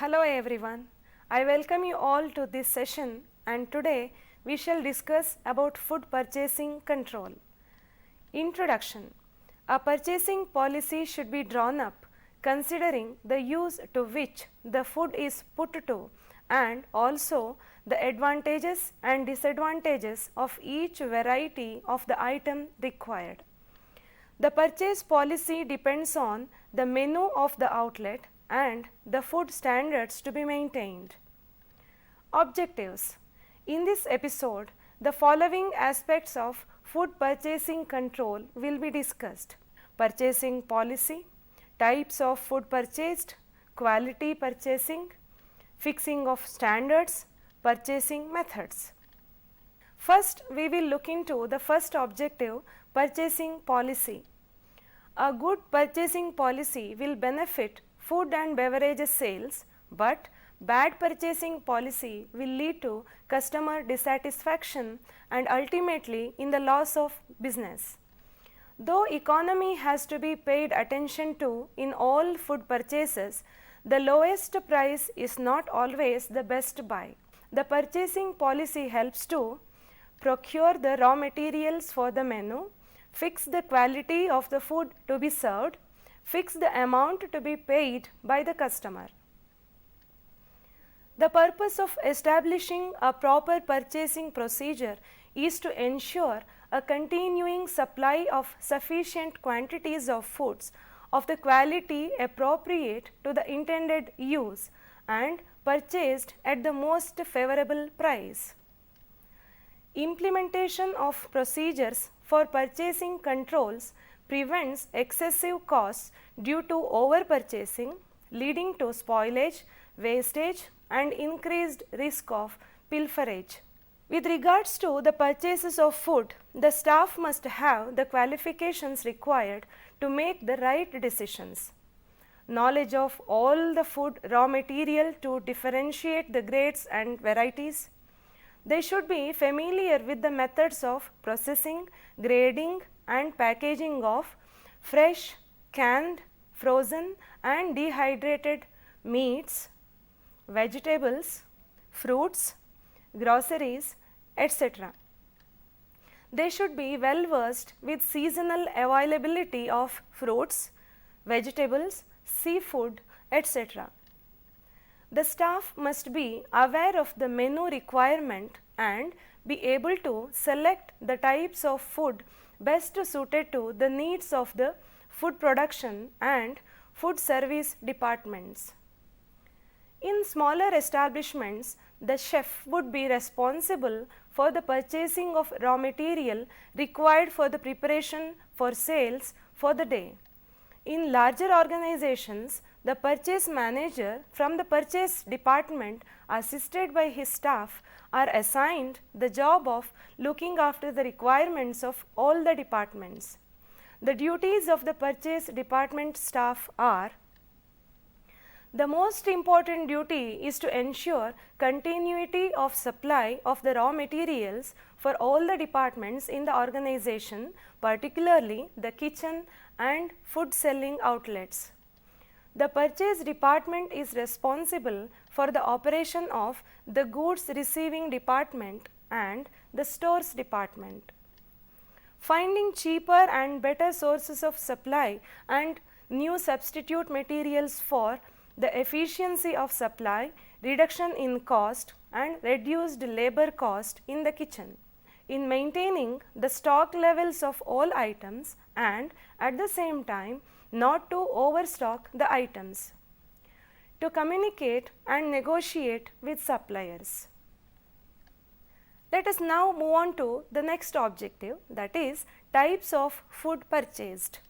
Hello everyone, I welcome you all to this session and today we shall discuss about food purchasing control. Introduction. A purchasing policy should be drawn up considering the use to which the food is put to and also the advantages and disadvantages of each variety of the item required. The purchase policy depends on the menu of the outlet and the food standards to be maintained. Objectives. In this episode, the following aspects of food purchasing control will be discussed: purchasing policy, types of food purchased, quality purchasing, fixing of standards, purchasing methods. First, we will look into the first objective, purchasing policy. A good purchasing policy will benefit food and beverages sales, but bad purchasing policy will lead to customer dissatisfaction and ultimately in the loss of business. Though economy has to be paid attention to in all food purchases, the lowest price is not always the best buy. The purchasing policy helps to procure the raw materials for the menu, fix the quality of the food to be served, fix the amount to be paid by the customer. The purpose of establishing a proper purchasing procedure is to ensure a continuing supply of sufficient quantities of foods of the quality appropriate to the intended use and purchased at the most favorable price. Implementation of procedures for purchasing controls prevents excessive costs due to over purchasing, leading to spoilage, wastage and increased risk of pilferage. With regards to the purchases of food, the staff must have the qualifications required to make the right decisions. Knowledge of all the food raw material to differentiate the grades and varieties. They should be familiar with the methods of processing, grading and packaging of fresh, canned, frozen and dehydrated meats, vegetables, fruits, groceries, etc. They should be well versed with seasonal availability of fruits, vegetables, seafood, etc. The staff must be aware of the menu requirement and be able to select the types of food best suited to the needs of the food production and food service departments. In smaller establishments, the chef would be responsible for the purchasing of raw material required for the preparation for sales for the day. In larger organizations, the purchase manager from the purchase department assisted by his staff are assigned the job of looking after the requirements of all the departments. The duties of the purchase department staff are: the most important duty is to ensure continuity of supply of the raw materials for all the departments in the organization, particularly the kitchen and food selling outlets. The purchase department is responsible for the operation of the goods receiving department and the stores department. Finding cheaper and better sources of supply and new substitute materials for the efficiency of supply, reduction in cost and reduced labor cost in the kitchen. In maintaining the stock levels of all items and at the same time not to overstock the items. To communicate and negotiate with suppliers. Let us now move on to the next objective, that is types of food purchased.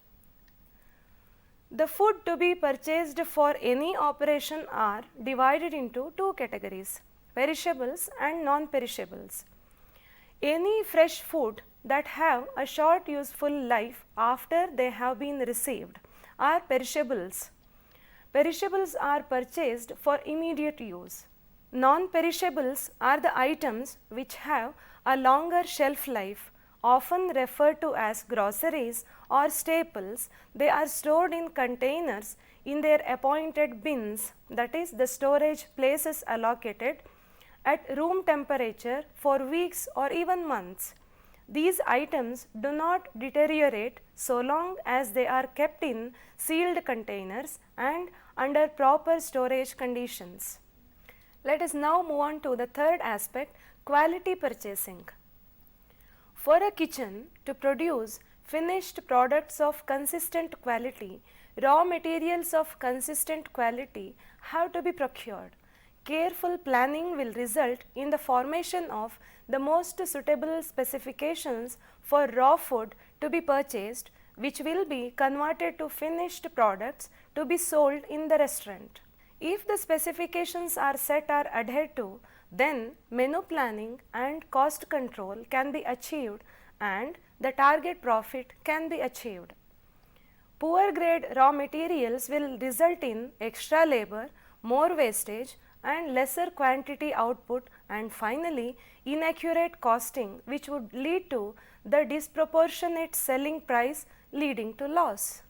The food to be purchased for any operation are divided into two categories, perishables and non-perishables. Any fresh food that have a short useful life after they have been received are perishables. Perishables are purchased for immediate use. Non-perishables are the items which have a longer shelf life often referred to as groceries or staples, they are stored in containers in their appointed bins, that is the storage places allocated at room temperature for weeks or even months. These items do not deteriorate so long as they are kept in sealed containers and under proper storage conditions. Let us now move on to the third aspect, quality purchasing. For a kitchen to produce finished products of consistent quality, raw materials of consistent quality have to be procured. Careful planning will result in the formation of the most suitable specifications for raw food to be purchased, which will be converted to finished products to be sold in the restaurant. If the specifications are set or adhered to, then menu planning and cost control can be achieved and the target profit can be achieved. Poor grade raw materials will result in extra labor, more wastage and lesser quantity output, and finally inaccurate costing, which would lead to the disproportionate selling price leading to loss.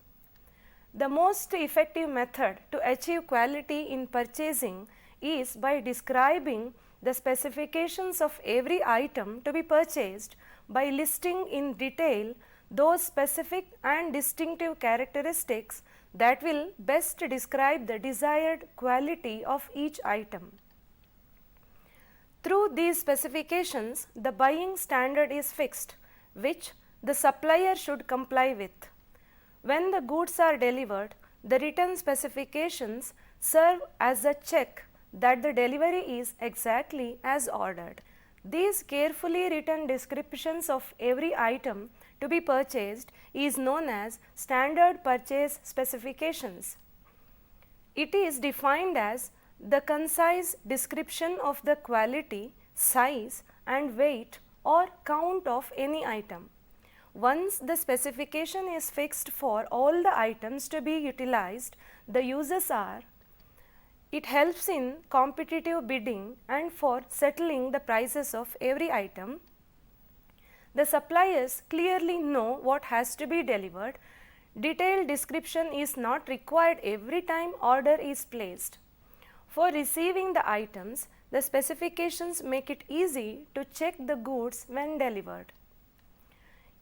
The most effective method to achieve quality in purchasing is by describing the specifications of every item to be purchased by listing in detail those specific and distinctive characteristics that will best describe the desired quality of each item. Through these specifications, the buying standard is fixed, which the supplier should comply with. When the goods are delivered, the written specifications serve as a check that the delivery is exactly as ordered. These carefully written descriptions of every item to be purchased is known as standard purchase specifications. It is defined as the concise description of the quality, size and weight or count of any item. Once the specification is fixed for all the items to be utilized, the uses are: it helps in competitive bidding and for settling the prices of every item. The suppliers clearly know what has to be delivered. Detailed description is not required every time order is placed. For receiving the items, the specifications make it easy to check the goods when delivered.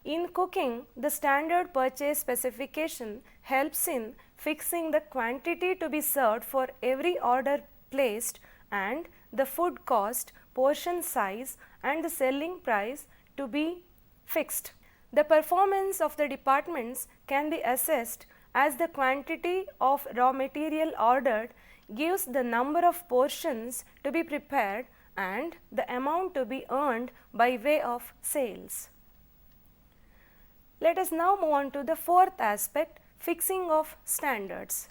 In cooking, the standard purchase specification helps in fixing the quantity to be served for every order placed and the food cost, portion size and the selling price to be fixed. The performance of the departments can be assessed as the quantity of raw material ordered gives the number of portions to be prepared and the amount to be earned by way of sales. Let us now move on to the fourth aspect, fixing of standards.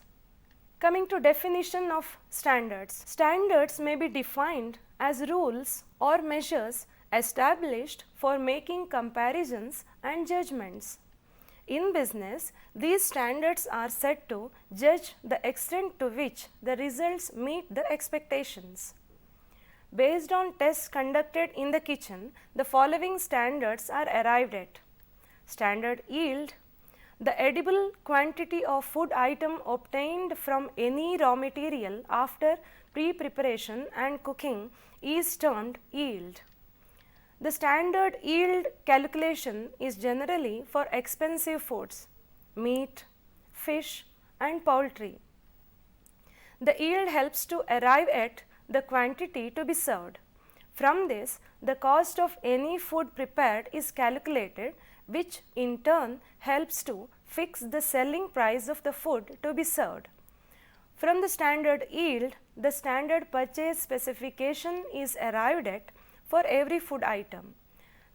Coming to definition of standards. Standards may be defined as rules or measures established for making comparisons and judgments. In business, these standards are set to judge the extent to which the results meet the expectations. Based on tests conducted in the kitchen, the following standards are arrived at. Standard yield. The edible quantity of food item obtained from any raw material after pre-preparation and cooking is termed yield. The standard yield calculation is generally for expensive foods, meat, fish and poultry. The yield helps to arrive at the quantity to be served. From this, the cost of any food prepared is calculated, which in turn helps to fix the selling price of the food to be served. From the standard yield, the standard purchase specification is arrived at for every food item.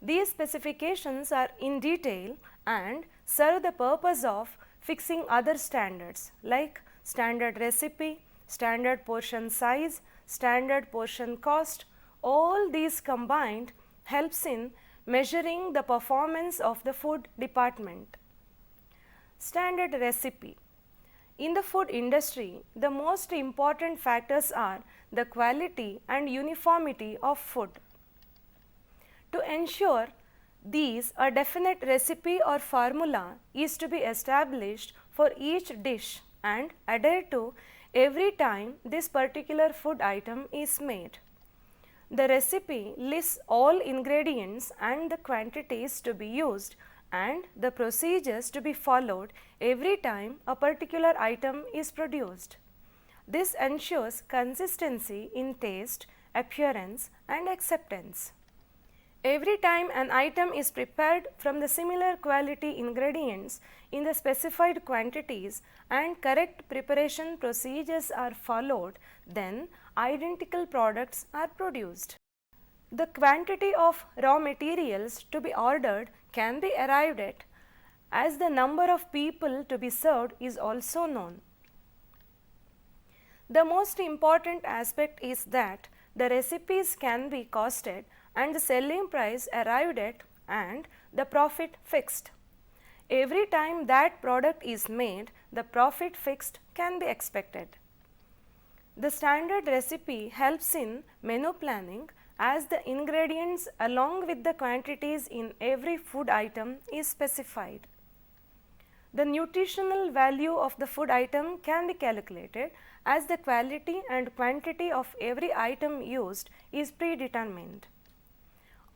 These specifications are in detail and serve the purpose of fixing other standards like standard recipe, standard portion size, standard portion cost. All these combined helps in measuring the performance of the food department. Standard recipe. In the food industry, the most important factors are the quality and uniformity of food. To ensure These, a definite recipe or formula is to be established for each dish and adhered to every time this particular food item is made. The recipe lists all ingredients and the quantities to be used and the procedures to be followed every time a particular item is produced. This ensures consistency in taste, appearance and acceptance. Every time an item is prepared from the similar quality ingredients in the specified quantities and correct preparation procedures are followed, then identical products are produced. The quantity of raw materials to be ordered can be arrived at as the number of people to be served is also known. The most important aspect is that the recipes can be costed and the selling price arrived at and the profit fixed. Every time that product is made, the profit fixed can be expected. The standard recipe helps in menu planning as the ingredients along with the quantities in every food item is specified. The nutritional value of the food item can be calculated as the quality and quantity of every item used is predetermined.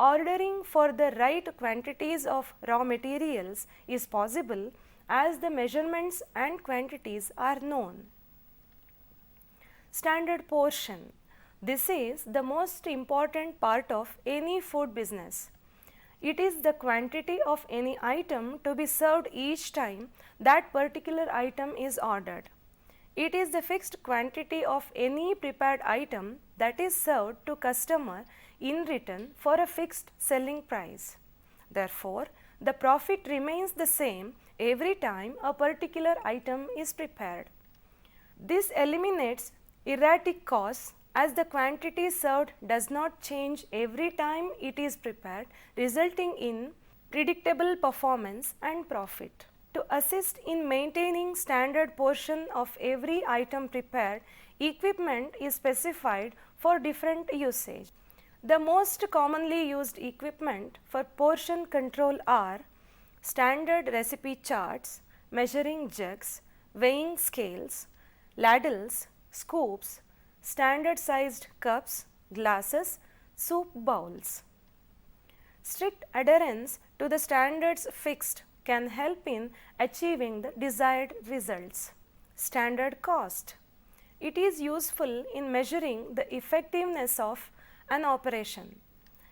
Ordering for the right quantities of raw materials is possible as the measurements and quantities are known. Standard portion. This is the most important part of any food business. It is the quantity of any item to be served each time that particular item is ordered. It is the fixed quantity of any prepared item that is served to customer in return for a fixed selling price. Therefore, the profit remains the same every time a particular item is prepared. This eliminates erratic costs as the quantity served does not change every time it is prepared, resulting in predictable performance and profit. To assist in maintaining standard portion of every item prepared, equipment is specified for different usage. The most commonly used equipment for portion control are standard recipe charts, measuring jugs, weighing scales, ladles, scoops, standard sized cups, glasses, soup bowls. Strict adherence to the standards fixed can help in achieving the desired results. Standard cost. It is useful in measuring the effectiveness of an operation.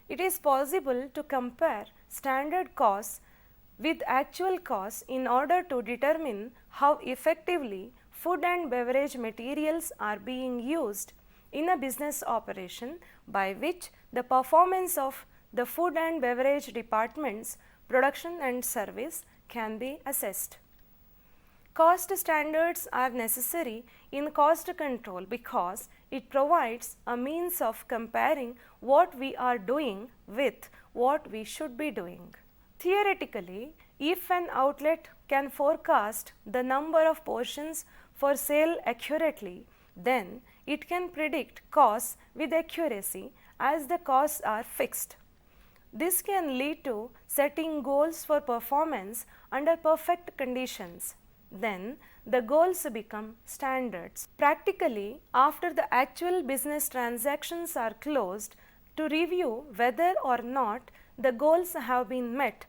It is possible to compare standard costs with actual costs in order to determine how effectively food and beverage materials are being used in a business operation, by which the performance of the food and beverage department's production and service can be assessed. Cost standards are necessary in cost control because it provides a means of comparing what we are doing with what we should be doing. Theoretically, if an outlet can forecast the number of portions for sale accurately, then it can predict costs with accuracy as the costs are fixed. This can lead to setting goals for performance under perfect conditions. Then the goals become standards. Practically, after the actual business transactions are closed, to review whether or not the goals have been met,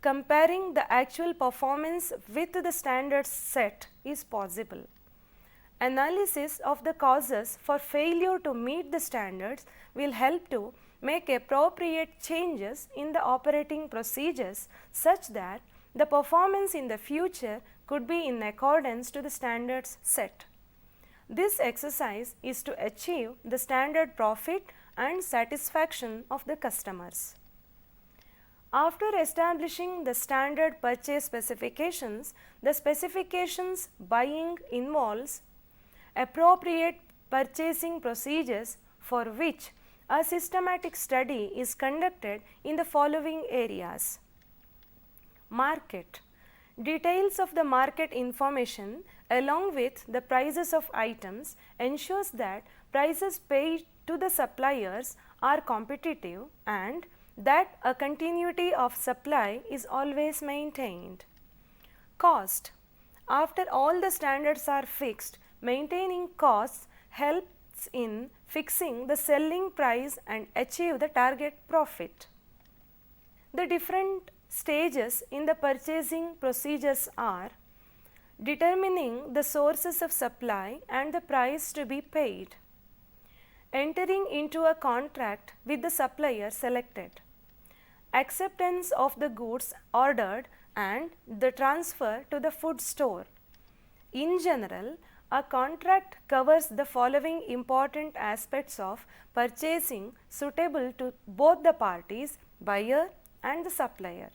comparing the actual performance with the standards set is possible. Analysis of the causes for failure to meet the standards will help to make appropriate changes in the operating procedures such that the performance in the future could be in accordance to the standards set. This exercise is to achieve the standard profit and satisfaction of the customers. After establishing the standard purchase specifications, the specifications buying involves appropriate purchasing procedures for which a systematic study is conducted in the following areas. Market. Details of the market information along with the prices of items ensures that prices paid to the suppliers are competitive and that a continuity of supply is always maintained. Cost. After all the standards are fixed, maintaining costs helps in fixing the selling price and achieve the target profit. The different stages in the purchasing procedures are determining the sources of supply and the price to be paid, entering into a contract with the supplier selected, acceptance of the goods ordered and the transfer to the food store. In general, a contract covers the following important aspects of purchasing suitable to both the parties, buyer and the supplier.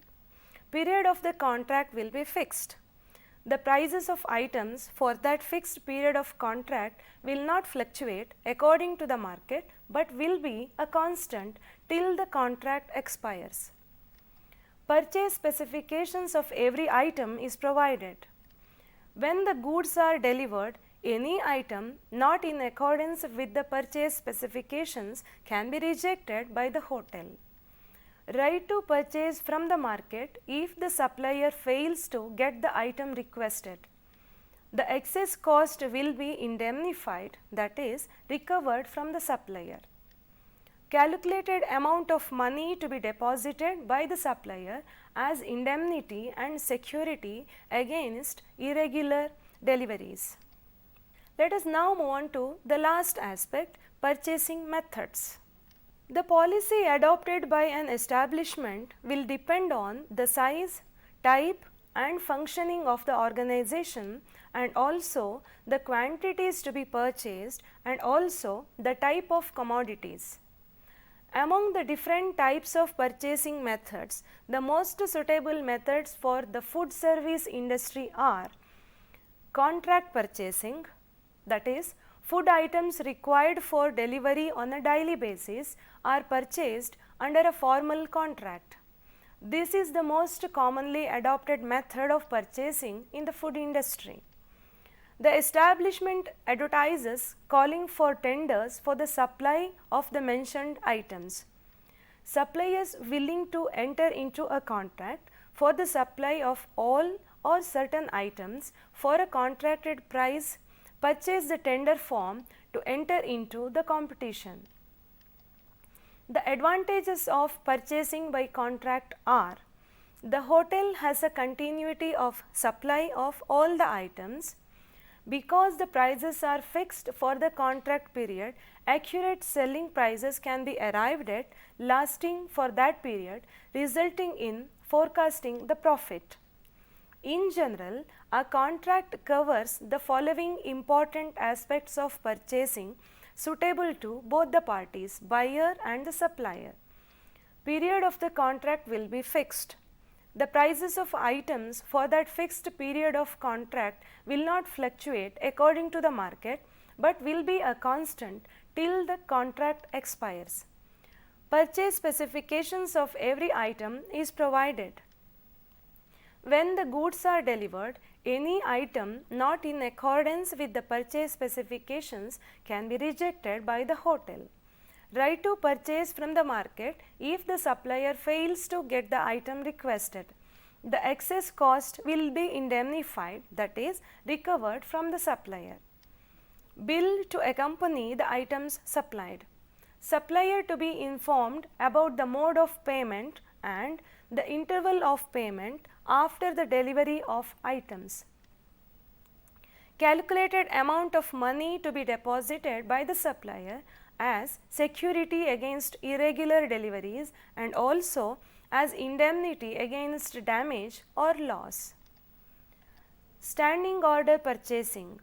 Period of the contract will be fixed. The prices of items for that fixed period of contract will not fluctuate according to the market but will be a constant till the contract expires. Purchase specifications of every item is provided. When the goods are delivered, any item not in accordance with the purchase specifications can be rejected by the hotel. Right to purchase from the market if the supplier fails to get the item requested. The excess cost will be indemnified, that is, recovered from the supplier. Calculated amount of money to be deposited by the supplier as indemnity and security against irregular deliveries. Let us now move on to the last aspect, purchasing methods. The policy adopted by an establishment will depend on the size, type and functioning of the organization and also the quantities to be purchased and also the type of commodities. Among the different types of purchasing methods, the most suitable methods for the food service industry are contract purchasing, that is, food items required for delivery on a daily basis are purchased under a formal contract. This is the most commonly adopted method of purchasing in the food industry. The establishment advertises calling for tenders for the supply of the mentioned items. Suppliers willing to enter into a contract for the supply of all or certain items for a contracted price purchase the tender form to enter into the competition. The advantages of purchasing by contract are: the hotel has a continuity of supply of all the items. Because the prices are fixed for the contract period, accurate selling prices can be arrived at lasting for that period, resulting in forecasting the profit. In general, a contract covers the following important aspects of purchasing suitable to both the parties, buyer and the supplier. Period of the contract will be fixed. The prices of items for that fixed period of contract will not fluctuate according to the market but will be a constant till the contract expires. Purchase specifications of every item is provided. When the goods are delivered, any item not in accordance with the purchase specifications can be rejected by the hotel. Right to purchase from the market if the supplier fails to get the item requested. The excess cost will be indemnified, that is, recovered from the supplier. Bill to accompany the items supplied. Supplier to be informed about the mode of payment and the interval of payment after the delivery of items. Calculated amount of money to be deposited by the supplier as security against irregular deliveries and also as indemnity against damage or loss. Standing order purchasing.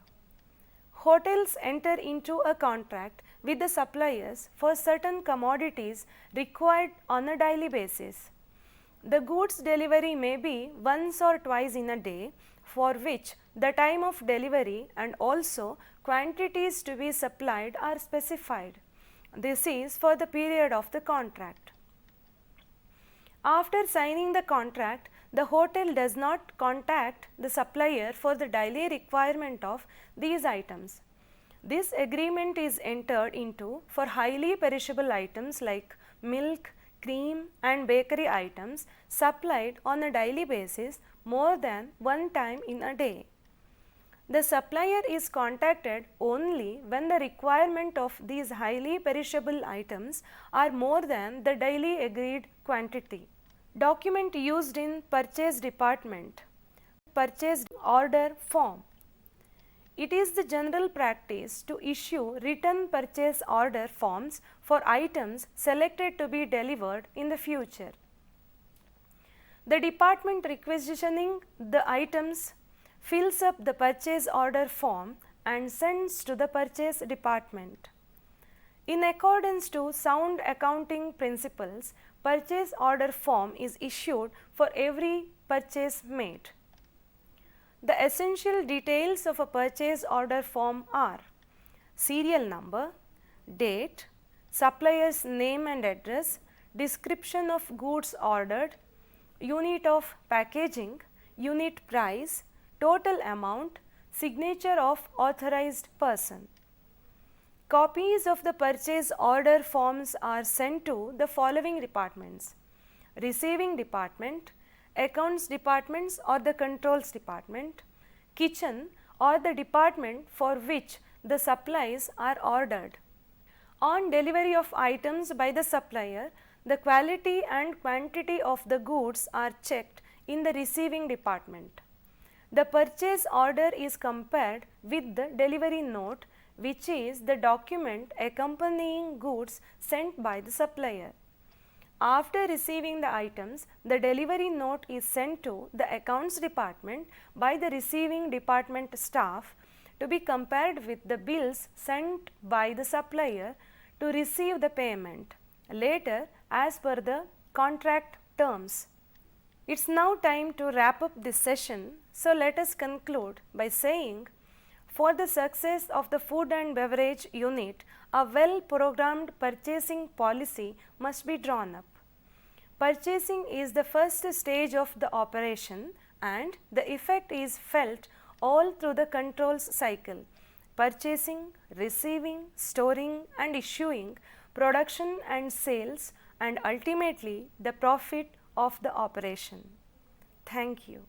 Hotels enter into a contract with the suppliers for certain commodities required on a daily basis. The goods delivery may be once or twice in a day, for which the time of delivery and also quantities to be supplied are specified. This is for the period of the contract. After signing the contract, the hotel does not contact the supplier for the daily requirement of these items. This agreement is entered into for highly perishable items like milk, cream and bakery items supplied on a daily basis more than one time in a day. The supplier is contacted only when the requirement of these highly perishable items are more than the daily agreed quantity. Document used in purchase department. Purchase order form. It is the general practice to issue written purchase order forms for items selected to be delivered in the future. The department requisitioning the items fills up the purchase order form and sends to the purchase department. In accordance to sound accounting principles, purchase order form is issued for every purchase made. The essential details of a purchase order form are serial number, date, supplier's name and address, description of goods ordered, unit of packaging, unit price, total amount, signature of authorized person. Copies of the purchase order forms are sent to the following departments: receiving department, accounts departments or the controls department, kitchen or the department for which the supplies are ordered. On delivery of items by the supplier, the quality and quantity of the goods are checked in the receiving department. The purchase order is compared with the delivery note, which is the document accompanying goods sent by the supplier. After receiving the items, the delivery note is sent to the accounts department by the receiving department staff to be compared with the bills sent by the supplier to receive the payment later as per the contract terms. It's now time to wrap up this session, so let us conclude by saying, for the success of the food and beverage unit, a well-programmed purchasing policy must be drawn up. Purchasing is the first stage of the operation and the effect is felt all through the controls cycle: purchasing, receiving, storing and issuing, production and sales, and ultimately the profit of the operation. Thank you.